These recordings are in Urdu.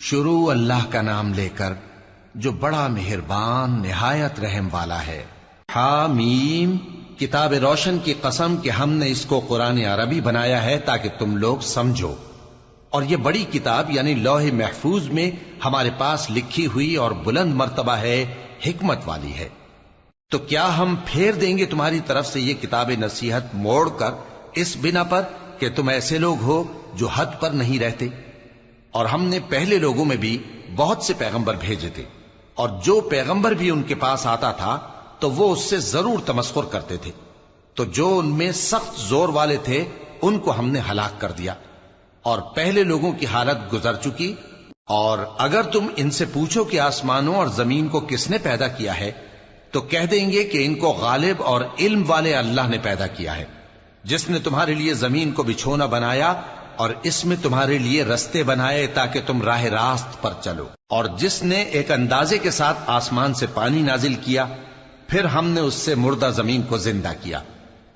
شروع اللہ کا نام لے کر جو بڑا مہربان نہایت رحم والا ہے۔ حامیم، کتاب روشن کی قسم کہ ہم نے اس کو قرآن عربی بنایا ہے تاکہ تم لوگ سمجھو، اور یہ بڑی کتاب یعنی لوح محفوظ میں ہمارے پاس لکھی ہوئی اور بلند مرتبہ ہے، حکمت والی ہے۔ تو کیا ہم پھیر دیں گے تمہاری طرف سے یہ کتاب نصیحت موڑ کر اس بنا پر کہ تم ایسے لوگ ہو جو حد پر نہیں رہتے؟ اور ہم نے پہلے لوگوں میں بھی بہت سے پیغمبر بھیجے تھے، اور جو پیغمبر بھی ان کے پاس آتا تھا تو وہ اس سے ضرور تمسخر کرتے تھے، تو جو ان میں سخت زور والے تھے ان کو ہم نے ہلاک کر دیا، اور پہلے لوگوں کی حالت گزر چکی۔ اور اگر تم ان سے پوچھو کہ آسمانوں اور زمین کو کس نے پیدا کیا ہے تو کہہ دیں گے کہ ان کو غالب اور علم والے اللہ نے پیدا کیا ہے، جس نے تمہارے لیے زمین کو بچھونا بنایا اور اس میں تمہارے لیے رستے بنائے تاکہ تم راہ راست پر چلو، اور جس نے ایک اندازے کے ساتھ آسمان سے پانی نازل کیا، پھر ہم نے اس سے مردہ زمین کو زندہ کیا،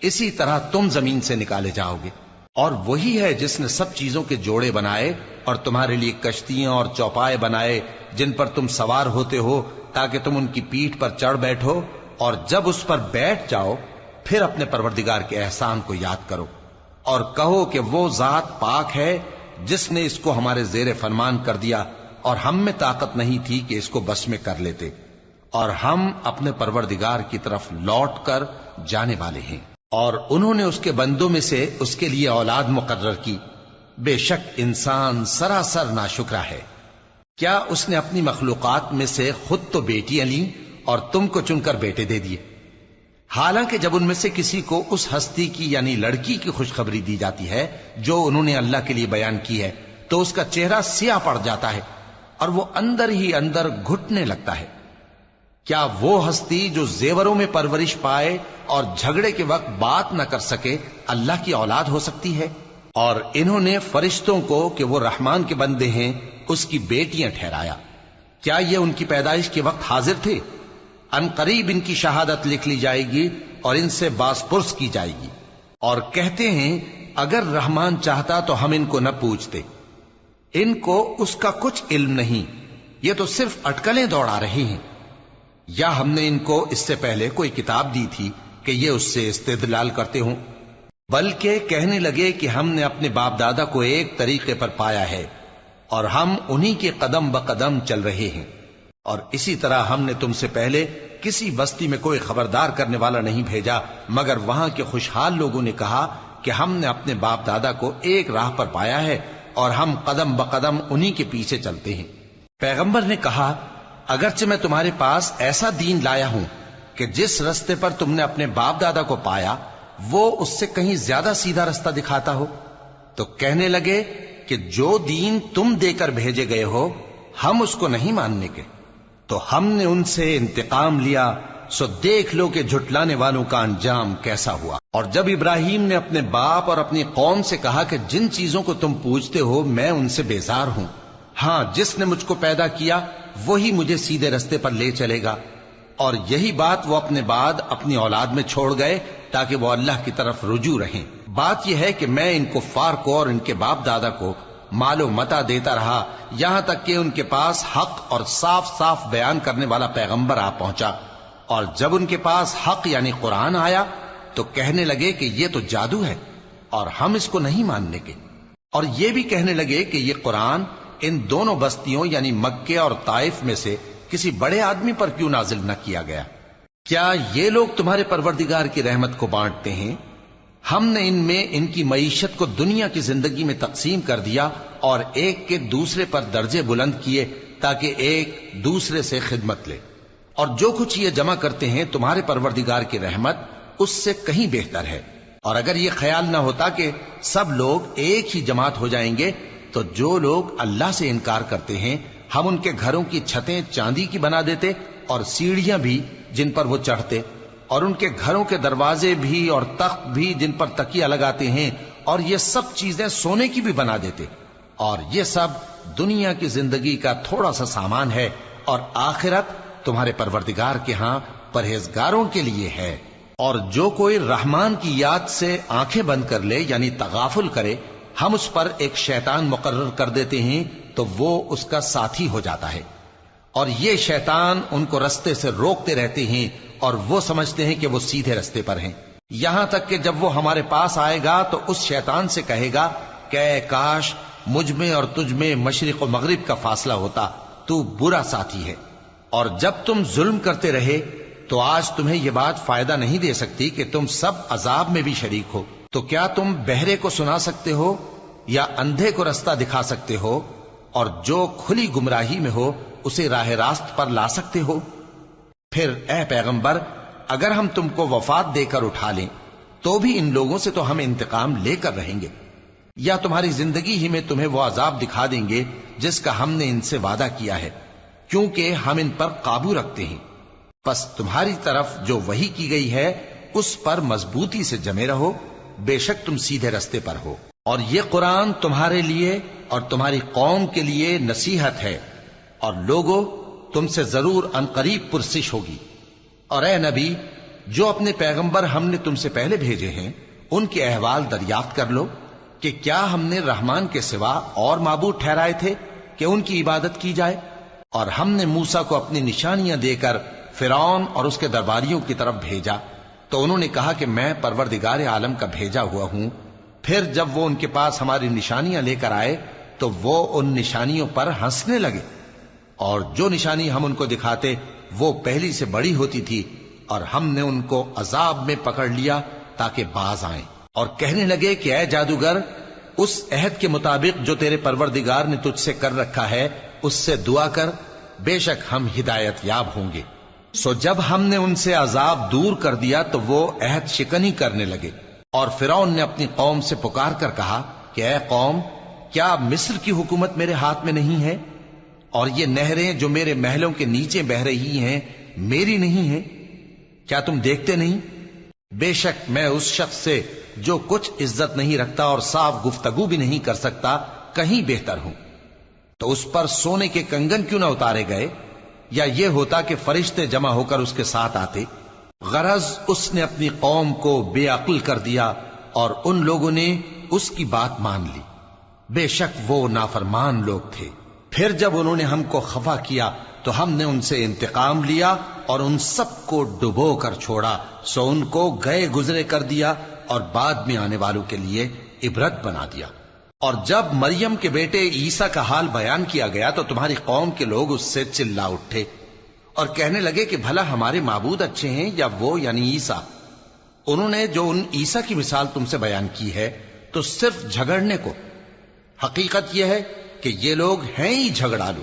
اسی طرح تم زمین سے نکالے جاؤ گے۔ اور وہی ہے جس نے سب چیزوں کے جوڑے بنائے اور تمہارے لیے کشتیاں اور چوپائے بنائے جن پر تم سوار ہوتے ہو تاکہ تم ان کی پیٹھ پر چڑھ بیٹھو، اور جب اس پر بیٹھ جاؤ پھر اپنے پروردگار کے احسان کو یاد کرو اور کہو کہ وہ ذات پاک ہے جس نے اس کو ہمارے زیر فرمان کر دیا، اور ہم میں طاقت نہیں تھی کہ اس کو بس میں کر لیتے، اور ہم اپنے پروردگار کی طرف لوٹ کر جانے والے ہیں۔ اور انہوں نے اس کے بندوں میں سے اس کے لیے اولاد مقرر کی، بے شک انسان سراسر ناشکرا ہے۔ کیا اس نے اپنی مخلوقات میں سے خود تو بیٹیاں لیں اور تم کو چن کر بیٹے دے دیے؟ حالانکہ جب ان میں سے کسی کو اس ہستی کی یعنی لڑکی کی خوشخبری دی جاتی ہے جو انہوں نے اللہ کے لیے بیان کی ہے تو اس کا چہرہ سیاہ پڑ جاتا ہے اور وہ اندر ہی اندر گھٹنے لگتا ہے۔ کیا وہ ہستی جو زیوروں میں پرورش پائے اور جھگڑے کے وقت بات نہ کر سکے اللہ کی اولاد ہو سکتی ہے؟ اور انہوں نے فرشتوں کو کہ وہ رحمان کے بندے ہیں اس کی بیٹیاں ٹھہرایا۔ کیا یہ ان کی پیدائش کے وقت حاضر تھے؟ ان قریب ان کی شہادت لکھ لی جائے گی اور ان سے باز پرس کی جائے گی، اور کہتے ہیں اگر رحمان چاہتا تو ہم ان کو نہ پوچھتے، ان کو اس کا کچھ علم نہیں، یہ تو صرف اٹکلیں دوڑا رہے ہیں۔ یا ہم نے ان کو اس سے پہلے کوئی کتاب دی تھی کہ یہ اس سے استدلال کرتے ہوں؟ بلکہ کہنے لگے کہ ہم نے اپنے باپ دادا کو ایک طریقے پر پایا ہے اور ہم انہی کے قدم بقدم چل رہے ہیں، اور اسی طرح ہم نے تم سے پہلے کسی بستی میں کوئی خبردار کرنے والا نہیں بھیجا مگر وہاں کے خوشحال لوگوں نے کہا کہ ہم نے اپنے باپ دادا کو ایک راہ پر پایا ہے اور ہم قدم بقدم انہی کے پیچھے چلتے ہیں۔ پیغمبر نے کہا اگرچہ میں تمہارے پاس ایسا دین لایا ہوں کہ جس رستے پر تم نے اپنے باپ دادا کو پایا وہ اس سے کہیں زیادہ سیدھا رستہ دکھاتا ہو، تو کہنے لگے کہ جو دین تم دے کر بھیجے گئے ہو ہم اس کو نہیں ماننے کے، تو ہم نے ان سے انتقام لیا، سو دیکھ لو کہ جھٹلانے والوں کا انجام کیسا ہوا۔ اور جب ابراہیم نے اپنے باپ اور اپنی قوم سے کہا کہ جن چیزوں کو تم پوجتے ہو میں ان سے بیزار ہوں، ہاں جس نے مجھ کو پیدا کیا وہی مجھے سیدھے رستے پر لے چلے گا، اور یہی بات وہ اپنے بعد اپنی اولاد میں چھوڑ گئے تاکہ وہ اللہ کی طرف رجوع رہیں۔ بات یہ ہے کہ میں ان کفار کو اور ان کے باپ دادا کو مال و متاع دیتا رہا یہاں تک کہ ان کے پاس حق اور صاف صاف بیان کرنے والا پیغمبر آ پہنچا، اور جب ان کے پاس حق یعنی قرآن آیا تو کہنے لگے کہ یہ تو جادو ہے اور ہم اس کو نہیں ماننے کے، اور یہ بھی کہنے لگے کہ یہ قرآن ان دونوں بستیوں یعنی مکے اور طائف میں سے کسی بڑے آدمی پر کیوں نازل نہ کیا گیا؟ کیا یہ لوگ تمہارے پروردگار کی رحمت کو بانٹتے ہیں؟ ہم نے ان میں ان کی معیشت کو دنیا کی زندگی میں تقسیم کر دیا اور ایک کے دوسرے پر درجے بلند کیے تاکہ ایک دوسرے سے خدمت لے، اور جو کچھ یہ جمع کرتے ہیں تمہارے پروردگار کی رحمت اس سے کہیں بہتر ہے۔ اور اگر یہ خیال نہ ہوتا کہ سب لوگ ایک ہی جماعت ہو جائیں گے تو جو لوگ اللہ سے انکار کرتے ہیں ہم ان کے گھروں کی چھتیں چاندی کی بنا دیتے اور سیڑھیاں بھی جن پر وہ چڑھتے، اور ان کے گھروں کے دروازے بھی اور تخت بھی جن پر تکیہ لگاتے ہیں، اور یہ سب چیزیں سونے کی بھی بنا دیتے، اور یہ سب دنیا کی زندگی کا تھوڑا سا سامان ہے، اور آخرت تمہارے پروردگار کے ہاں پرہیزگاروں کے لیے ہے۔ اور جو کوئی رحمان کی یاد سے آنکھیں بند کر لے یعنی تغافل کرے ہم اس پر ایک شیطان مقرر کر دیتے ہیں تو وہ اس کا ساتھی ہو جاتا ہے، اور یہ شیطان ان کو رستے سے روکتے رہتے ہیں اور وہ سمجھتے ہیں کہ وہ سیدھے رستے پر ہیں، یہاں تک کہ جب وہ ہمارے پاس آئے گا تو اس شیطان سے کہے گا کہ اے کاش مجھ میں اور تجھ میں مشرق و مغرب کا فاصلہ ہوتا، تو برا ساتھی ہے۔ اور جب تم ظلم کرتے رہے تو آج تمہیں یہ بات فائدہ نہیں دے سکتی کہ تم سب عذاب میں بھی شریک ہو، تو کیا تم بہرے کو سنا سکتے ہو یا اندھے کو رستہ دکھا سکتے ہو، اور جو کھلی گمراہی میں ہو اسے راہ راست پر لا سکتے ہو؟ پھر اے پیغمبر، اگر ہم تم کو وفات دے کر اٹھا لیں تو بھی ان لوگوں سے تو ہم انتقام لے کر رہیں گے، یا تمہاری زندگی ہی میں تمہیں وہ عذاب دکھا دیں گے جس کا ہم نے ان سے وعدہ کیا ہے، کیونکہ ہم ان پر قابو رکھتے ہیں۔ پس تمہاری طرف جو وحی کی گئی ہے اس پر مضبوطی سے جمے رہو، بے شک تم سیدھے رستے پر ہو، اور یہ قرآن تمہارے لیے اور تمہاری قوم کے لیے نصیحت ہے، اور لوگوں تم سے ضرور عنقریب پرسش ہوگی۔ اور اے نبی، جو اپنے پیغمبر ہم نے تم سے پہلے بھیجے ہیں ان کے احوال دریافت کر لو کہ کیا ہم نے رحمان کے سوا اور معبود ٹھہرائے تھے کہ ان کی عبادت کی جائے؟ اور ہم نے موسیٰ کو اپنی نشانیاں دے کر فرعون اور اس کے درباریوں کی طرف بھیجا، تو انہوں نے کہا کہ میں پروردگار عالم کا بھیجا ہوا ہوں۔ پھر جب وہ ان کے پاس ہماری نشانیاں لے کر آئے تو وہ ان نشانیوں پر ہنسنے لگے، اور جو نشانی ہم ان کو دکھاتے وہ پہلی سے بڑی ہوتی تھی، اور ہم نے ان کو عذاب میں پکڑ لیا تاکہ باز آئیں، اور کہنے لگے کہ اے جادوگر، اس عہد کے مطابق جو تیرے پروردگار نے تجھ سے کر رکھا ہے اس سے دعا کر، بے شک ہم ہدایت یاب ہوں گے۔ سو جب ہم نے ان سے عذاب دور کر دیا تو وہ عہد شکنی کرنے لگے، اور فرعون نے اپنی قوم سے پکار کر کہا کہ اے قوم، کیا مصر کی حکومت میرے ہاتھ میں نہیں ہے، اور یہ نہریں جو میرے محلوں کے نیچے بہ رہی ہیں میری نہیں ہیں؟ کیا تم دیکھتے نہیں؟ بے شک میں اس شخص سے جو کچھ عزت نہیں رکھتا اور صاف گفتگو بھی نہیں کر سکتا کہیں بہتر ہوں۔ تو اس پر سونے کے کنگن کیوں نہ اتارے گئے، یا یہ ہوتا کہ فرشتے جمع ہو کر اس کے ساتھ آتے؟ غرض اس نے اپنی قوم کو بے عقل کر دیا اور ان لوگوں نے اس کی بات مان لی، بے شک وہ نافرمان لوگ تھے۔ پھر جب انہوں نے ہم کو خفا کیا تو ہم نے ان سے انتقام لیا اور ان سب کو ڈبو کر چھوڑا، سو ان کو گئے گزرے کر دیا اور بعد میں آنے والوں کے لیے عبرت بنا دیا۔ اور جب مریم کے بیٹے عیسیٰ کا حال بیان کیا گیا تو تمہاری قوم کے لوگ اس سے چلا اٹھے اور کہنے لگے کہ بھلا ہمارے معبود اچھے ہیں یا وہ یعنی عیسیٰ؟ انہوں نے جو ان عیسیٰ کی مثال تم سے بیان کی ہے تو صرف جھگڑنے کو، حقیقت یہ ہے کہ یہ لوگ ہیں ہی جھگڑالو۔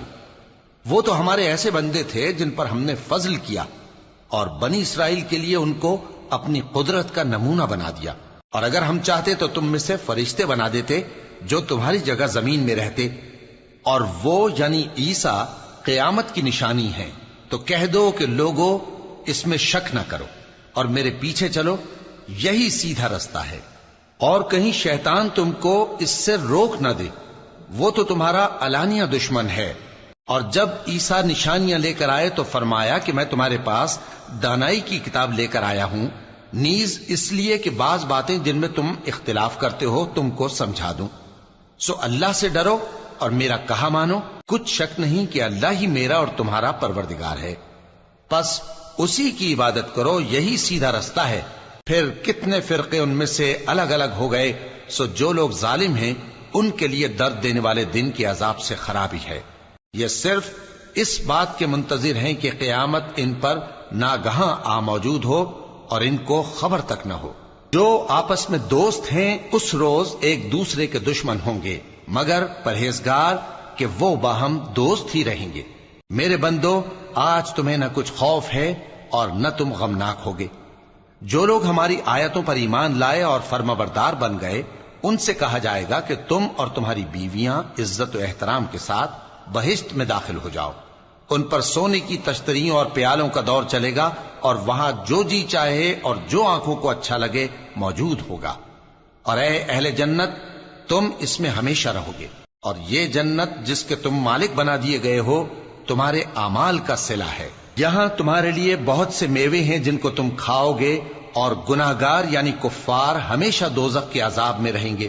وہ تو ہمارے ایسے بندے تھے جن پر ہم نے فضل کیا، اور بنی اسرائیل کے لیے ان کو اپنی قدرت کا نمونہ بنا دیا، اور اگر ہم چاہتے تو تم میں سے فرشتے بنا دیتے جو تمہاری جگہ زمین میں رہتے، اور وہ یعنی عیسیٰ قیامت کی نشانی ہے۔ تو کہہ دو کہ لوگوں اس میں شک نہ کرو اور میرے پیچھے چلو، یہی سیدھا رستہ ہے، اور کہیں شیطان تم کو اس سے روک نہ دے، وہ تو تمہارا علانیہ دشمن ہے۔ اور جب عیسیٰ نشانیاں لے کر آئے تو فرمایا کہ میں تمہارے پاس دانائی کی کتاب لے کر آیا ہوں، نیز اس لیے کہ بعض باتیں جن میں تم اختلاف کرتے ہو تم کو سمجھا دوں۔ سو اللہ سے ڈرو اور میرا کہا مانو، کچھ شک نہیں کہ اللہ ہی میرا اور تمہارا پروردگار ہے، پس اسی کی عبادت کرو، یہی سیدھا رستہ ہے۔ پھر کتنے فرقے ان میں سے الگ الگ ہو گئے، سو جو لوگ ظالم ہیں ان کے لیے درد دینے والے دن کے عذاب سے خرابی ہے۔ یہ صرف اس بات کے منتظر ہیں کہ قیامت ان پر ناگہاں آ موجود ہو اور ان کو خبر تک نہ ہو۔ جو آپس میں دوست ہیں اس روز ایک دوسرے کے دشمن ہوں گے، مگر پرہیزگار کہ وہ باہم دوست ہی رہیں گے۔ میرے بندو، آج تمہیں نہ کچھ خوف ہے اور نہ تم غمناک ہوگے۔ جو لوگ ہماری آیتوں پر ایمان لائے اور فرمانبردار بن گئے ان سے کہا جائے گا کہ تم اور تمہاری بیویاں عزت و احترام کے ساتھ بہشت میں داخل ہو جاؤ۔ ان پر سونے کی تشتریوں اور پیالوں کا دور چلے گا، اور وہاں جو جی چاہے اور جو آنکھوں کو اچھا لگے موجود ہوگا۔ اور اے اہل جنت، تم اس میں ہمیشہ رہو گے، اور یہ جنت جس کے تم مالک بنا دیے گئے ہو تمہارے اعمال کا صلہ ہے۔ یہاں تمہارے لیے بہت سے میوے ہیں جن کو تم کھاؤ گے، اور گناہگار یعنی کفار ہمیشہ دوزخ کے عذاب میں رہیں گے۔